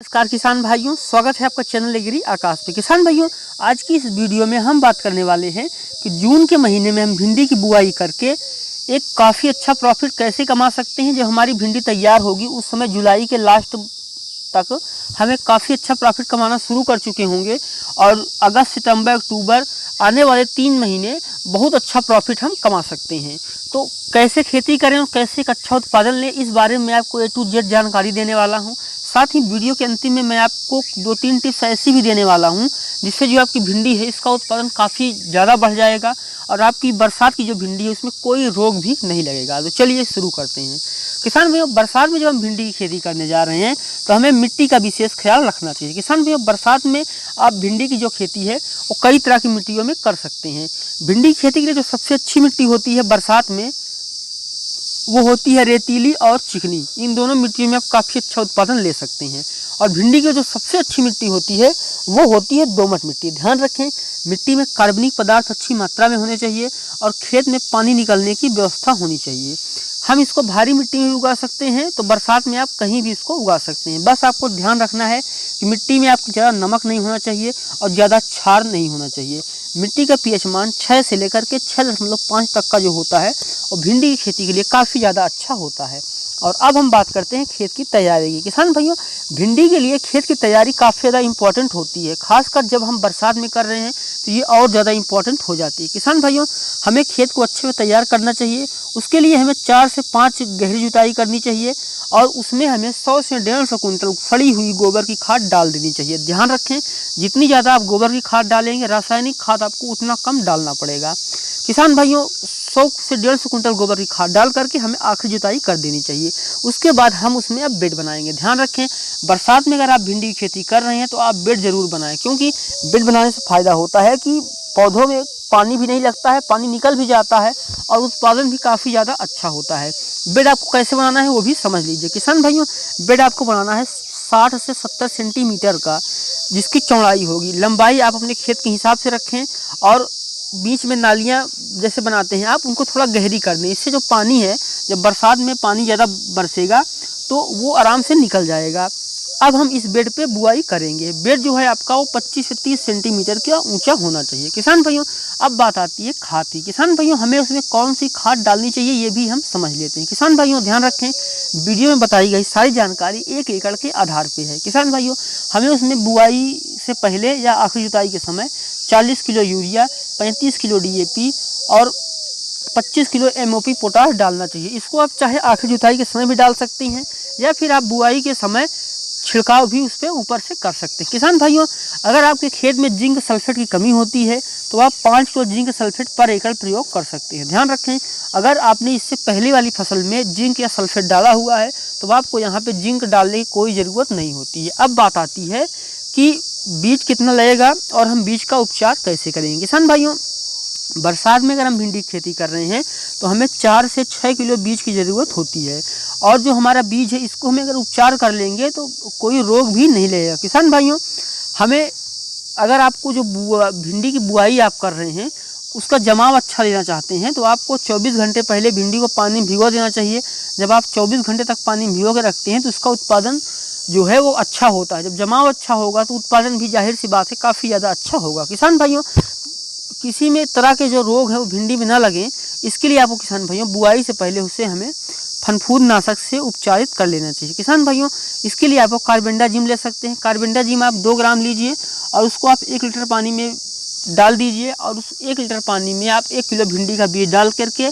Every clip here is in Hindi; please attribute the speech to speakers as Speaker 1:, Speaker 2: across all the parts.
Speaker 1: नमस्कार किसान भाइयों, स्वागत है आपका चैनल एग्री आकाश पे। किसान भाइयों, आज की इस वीडियो में हम बात करने वाले हैं कि जून के महीने में हम भिंडी की बुआई करके एक काफ़ी अच्छा प्रॉफिट कैसे कमा सकते हैं। जब हमारी भिंडी तैयार होगी उस समय जुलाई के लास्ट तक हमें काफ़ी अच्छा प्रॉफिट कमाना शुरू कर चुके होंगे और अगस्त, सितंबर, अक्टूबर आने वाले 3 महीने बहुत अच्छा प्रॉफिट हम कमा सकते हैं। तो कैसे खेती करें और कैसे एक अच्छा उत्पादन लें, इस बारे में आपको A to Z जानकारी देने वाला हूं। साथ ही वीडियो के अंतिम में मैं आपको 2-3 टिप्स ऐसी भी देने वाला हूं जिससे जो आपकी भिंडी है इसका उत्पादन काफ़ी ज़्यादा बढ़ जाएगा और आपकी बरसात की जो भिंडी है उसमें कोई रोग भी नहीं लगेगा। तो चलिए शुरू करते हैं। किसान भैया, बरसात में जब हम भिंडी की खेती करने जा रहे हैं तो हमें मिट्टी का विशेष ख्याल रखना चाहिए। किसान भैया, बरसात में आप भिंडी की जो खेती है वो कई तरह की मिट्टियों में कर सकते हैं। भिंडी की खेती के लिए जो सबसे अच्छी मिट्टी होती है बरसात में वो होती है रेतीली और चिकनी। इन दोनों मिट्टियों में आप काफ़ी अच्छा उत्पादन ले सकते हैं। और भिंडी की जो सबसे अच्छी मिट्टी होती है वो होती है दोमट मिट्टी। ध्यान रखें, मिट्टी में कार्बनिक पदार्थ अच्छी मात्रा में होने चाहिए और खेत में पानी निकलने की व्यवस्था होनी चाहिए। हम इसको भारी मिट्टी में उगा सकते हैं, तो बरसात में आप कहीं भी इसको उगा सकते हैं। बस आपको ध्यान रखना है कि मिट्टी में आपको ज़्यादा नमक नहीं होना चाहिए और ज़्यादा क्षार नहीं होना चाहिए। मिट्टी का pH मान 6 से लेकर के 6.5 तक का जो होता है और भिंडी की खेती के लिए काफ़ी ज़्यादा अच्छा होता है। और अब हम बात करते हैं खेत की तैयारी की। किसान भाइयों, भिंडी के लिए खेत की तैयारी काफ़ी ज़्यादा इंपॉर्टेंट होती है। खासकर जब हम बरसात में कर रहे हैं तो ये और ज़्यादा इंपॉर्टेंट हो जाती है। किसान भाइयों, हमें खेत को अच्छे से तैयार करना चाहिए। उसके लिए हमें 4 से 5 गहरी जुताई करनी चाहिए और उसमें हमें 100 से 150 कुंटल सड़ी हुई गोबर की खाद डाल देनी चाहिए। ध्यान रखें, जितनी ज़्यादा आप गोबर की खाद डालेंगे, रासायनिक खाद आपको उतना कम डालना पड़ेगा। किसान भाइयों, 100 से 150 कुंटल गोबर की खाद डाल करके हमें आखिरी जुताई कर देनी चाहिए। उसके बाद हम उसमें अब बेड बनाएंगे। ध्यान रखें, बरसात में अगर आप भिंडी की खेती कर रहे हैं तो आप बेड जरूर बनाएं, क्योंकि बेड बनाने से फ़ायदा होता है कि पौधों में पानी भी नहीं लगता है, पानी निकल भी जाता है और उत्पादन भी काफ़ी ज़्यादा अच्छा होता है। बेड आपको कैसे बनाना है वो भी समझ लीजिए। किसान भाइयों, बेड आपको बनाना है 60 से 70 सेंटीमीटर का, जिसकी चौड़ाई होगी। लंबाई आप अपने खेत के हिसाब से रखें और बीच में नालियाँ जैसे बनाते हैं आप, उनको थोड़ा गहरी कर दें। इससे जो पानी है, जब बरसात में पानी ज़्यादा बरसेगा तो वो आराम से निकल जाएगा। अब हम इस बेड पे बुआई करेंगे। बेड जो है आपका वो 25 से 30 सेंटीमीटर का ऊंचा होना चाहिए। किसान भाइयों, अब बात आती है खाद की। किसान भाइयों, हमें उसमें कौन सी खाद डालनी चाहिए ये भी हम समझ लेते हैं। किसान भाइयों, ध्यान रखें, वीडियो में बताई गई सारी जानकारी 1 एकड़ के आधार पर है। किसान भाइयों, हमें उसमें बुआई से पहले या आखिरी जुताई के समय 40 किलो यूरिया, 35 किलो DAP और 25 किलो MOP पोटाश डालना चाहिए। इसको आप चाहे आखिरी जुताई के समय भी डाल सकती हैं या फिर आप बुआई के समय छिड़काव भी उस पर ऊपर से कर सकते हैं। किसान भाइयों, अगर आपके खेत में जिंक सल्फेट की कमी होती है तो आप 5 किलो जिंक सल्फेट पर एकड़ प्रयोग कर सकते हैं। ध्यान रखें, अगर आपने इससे पहले वाली फसल में जिंक या सल्फेट डाला हुआ है तो आपको यहाँ पे जिंक डालने की कोई ज़रूरत नहीं होती है। अब बात आती है कि बीज कितना लगेगा और हम बीज का उपचार कैसे करेंगे। किसान भाइयों, बरसात में अगर हम भिंडी की खेती कर रहे हैं तो हमें 4 से 6 किलो बीज की ज़रूरत होती है और जो हमारा बीज है इसको हमें अगर उपचार कर लेंगे तो कोई रोग भी नहीं लगेगा। किसान भाइयों, हमें अगर आपको जो भिंडी की बुआई आप कर रहे हैं उसका जमाव अच्छा लेना चाहते हैं तो आपको 24 घंटे पहले भिंडी को पानी में भिगो देना चाहिए। जब आप 24 घंटे तक पानी में भिगो के रखते हैं तो उसका उत्पादन जो है वो अच्छा होता है। जब जमाव अच्छा होगा तो उत्पादन भी जाहिर सी बात है काफ़ी ज़्यादा अच्छा होगा। किसान भाइयों, किसी में तरह के जो रोग है वो भिंडी में ना लगें, इसके लिए आपको किसान भाइयों बुआई से पहले उसे हमें फनफूद नाशक से उपचारित कर लेना चाहिए। किसान भाइयों, इसके लिए आपको कार्बेंडाजिम ले सकते हैं। कार्बेंडाजिम आप 2 ग्राम लीजिए और उसको आप 1 लीटर पानी में डाल दीजिए और उस 1 लीटर पानी में आप 1 किलो भिंडी का बीज डाल करके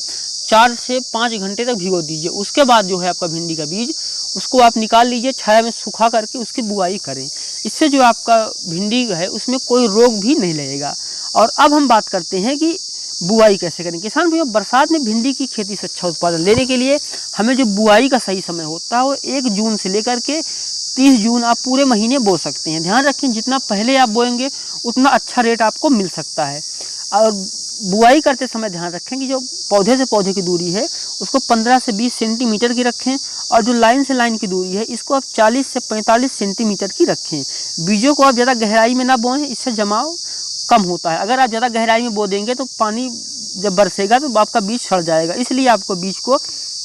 Speaker 1: 4 से 5 घंटे तक भिगो दीजिए। उसके बाद जो है आपका भिंडी का बीज उसको आप निकाल लीजिए, छाया में सुखा करके उसकी बुआई करें। इससे जो आपका भिंडी है उसमें कोई रोग भी नहीं लगेगा। और अब हम बात करते हैं कि बुआई कैसे करें। किसान भैया, बरसात में भिंडी की खेती से अच्छा उत्पादन लेने के लिए हमें जो बुआई का सही समय होता है वो 1 जून से लेकर के 30 जून आप पूरे महीने बो सकते हैं। ध्यान रखें, जितना पहले आप बोएंगे उतना अच्छा रेट आपको मिल सकता है। और बुआई करते समय ध्यान रखें कि जो पौधे से पौधे की दूरी है उसको 15 से 20 सेंटीमीटर की रखें और जो लाइन से लाइन की दूरी है इसको आप 40 से 45 सेंटीमीटर की रखें। बीजों को आप ज़्यादा गहराई में ना बोएं, इससे जमाव कम होता है। अगर आप ज़्यादा गहराई में बो देंगे तो पानी जब बरसेगा तो आपका बीज सड़ जाएगा। इसलिए आपको बीज को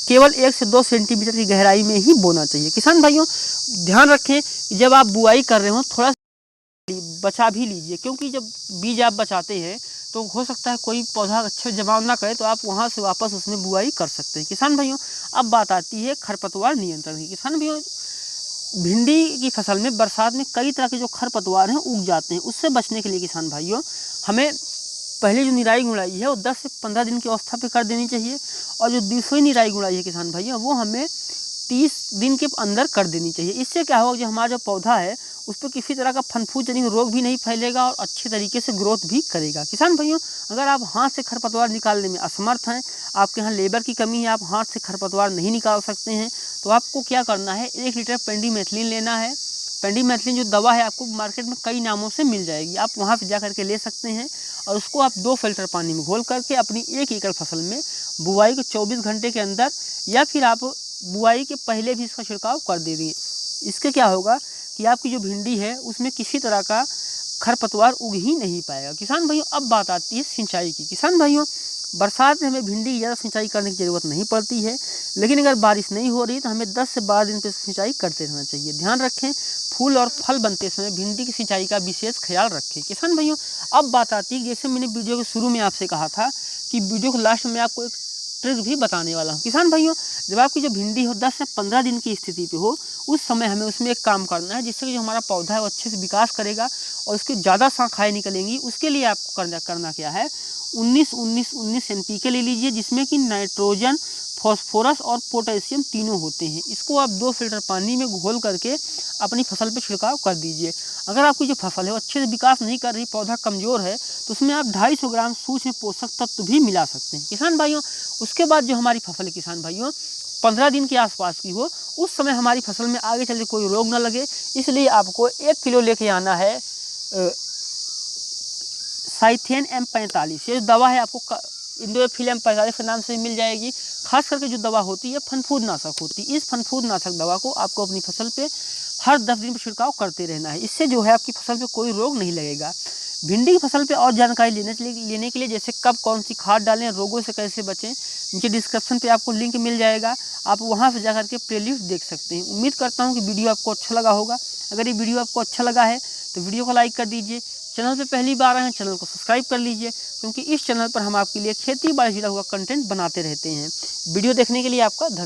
Speaker 1: केवल 1 से 2 सेंटीमीटर की गहराई में ही बोना चाहिए। किसान भाइयों, ध्यान रखें कि जब आप बुआई कर रहे हो थोड़ा बचा भी लीजिए, क्योंकि जब बीज आप बचाते हैं तो हो सकता है कोई पौधा अच्छा जमाव ना करे तो आप वहाँ से वापस उसमें बुआई कर सकते हैं। किसान भाइयों, अब बात आती है खरपतवार नियंत्रण की। किसान भाइयों, भिंडी की फसल में बरसात में कई तरह के जो खरपतवार हैं उग जाते हैं। उससे बचने के लिए किसान भाइयों, हमें पहले जो निराई गुड़ाई है वो 10 से 15 दिन की अवस्था पे कर देनी चाहिए, और जो दूसरी निराई गुड़ाई है किसान भाइयों, वो हमें 30 दिन के अंदर कर देनी चाहिए। इससे क्या होगा, जो हमारा जो पौधा है उस पर किसी तरह का फनफूद जनित रोग भी नहीं फैलेगा और अच्छे तरीके से ग्रोथ भी करेगा। किसान भाइयों, अगर आप हाथ से खरपतवार निकालने में असमर्थ हैं, आपके यहाँ लेबर की कमी है, आप हाथ से खरपतवार नहीं निकाल सकते हैं, तो आपको क्या करना है, 1 लीटर पेंडीमेथलिन लेना है। पेंडीमेथलिन जो दवा है आपको मार्केट में कई नामों से मिल जाएगी, आप वहाँ पर जा करके ले सकते हैं, और उसको आप 2 फिल्टर पानी में घोल करके अपनी 1 एकड़ फसल में बुआई के 24 घंटे के अंदर या फिर आप बुआई के पहले भी इसका छिड़काव कर दे देंगे। इसके क्या होगा कि आपकी जो भिंडी है उसमें किसी तरह का खरपतवार उग ही नहीं पाएगा। किसान भाइयों, अब बात आती है सिंचाई की। किसान भाइयों, बरसात में हमें भिंडी की ज़्यादा सिंचाई करने की ज़रूरत नहीं पड़ती है, लेकिन अगर बारिश नहीं हो रही तो हमें 10 से 12 दिन पर सिंचाई करते रहना चाहिए। ध्यान रखें, फूल और फल बनते समय भिंडी की सिंचाई का विशेष ख्याल रखें। किसान भाइयों, अब बात आती है, जैसे मैंने वीडियो के शुरू में आपसे कहा था कि वीडियो के लास्ट में आपको एक ट्रिक भी बताने वाला हूँ। किसान भाइयों, जब आपकी जो भिंडी हो 10 से 15 दिन की स्थिति पे हो, उस समय हमें उसमें एक काम करना है जिससे कि जो हमारा पौधा है वो अच्छे से विकास करेगा और उसकी ज़्यादा शाखाएँ निकलेंगी। उसके लिए आपको करना क्या है, 19-19-19 NPK ले लीजिए, जिसमें कि नाइट्रोजन, फॉस्फोरस और पोटेशियम तीनों होते हैं। इसको आप 2 फिल्टर पानी में घोल करके अपनी फसल पे छिड़काव कर दीजिए। अगर आपकी जो फसल है वो अच्छे से विकास नहीं कर रही, पौधा कमज़ोर है, तो उसमें आप 250 ग्राम सूक्ष्म पोषक तत्व भी मिला सकते हैं। किसान भाइयों, उसके बाद जो हमारी फसल है किसान भाइयों 15 दिन के आसपास की हो, उस समय हमारी फसल में आगे चल के कोई रोग ना लगे, इसलिए आपको 1 किलो लेके आना है साइथेन M45। ये दवा है, आपको इंडोफिल M45 के नाम से मिल जाएगी। खास करके जो दवा होती है फनफूद नाशक होती है। इस फनफूद नाशक दवा को आपको अपनी फसल पे हर 10 दिन पर छिड़काव करते रहना है। इससे जो है आपकी फसल पे कोई रोग नहीं लगेगा। भिंडी की फसल पे और जानकारी लेने के लिए जैसे कब कौन सी खाद डालें, रोगों से कैसे बचें, नीचे डिस्क्रिप्शन पे आपको लिंक मिल जाएगा, आप वहां से जाकर के प्लेलिस्ट देख सकते हैं। उम्मीद करता हूं कि वीडियो आपको अच्छा लगा होगा। अगर ये वीडियो आपको अच्छा लगा है तो वीडियो को लाइक कर दीजिए। चैनल पे पहली बार आए हैं, चैनल को सब्सक्राइब कर लीजिए, क्योंकि इस चैनल पर हम आपके लिए खेती बाड़ी जुड़ा हुआ कंटेंट बनाते रहते हैं। वीडियो देखने के लिए आपका धन्यवाद।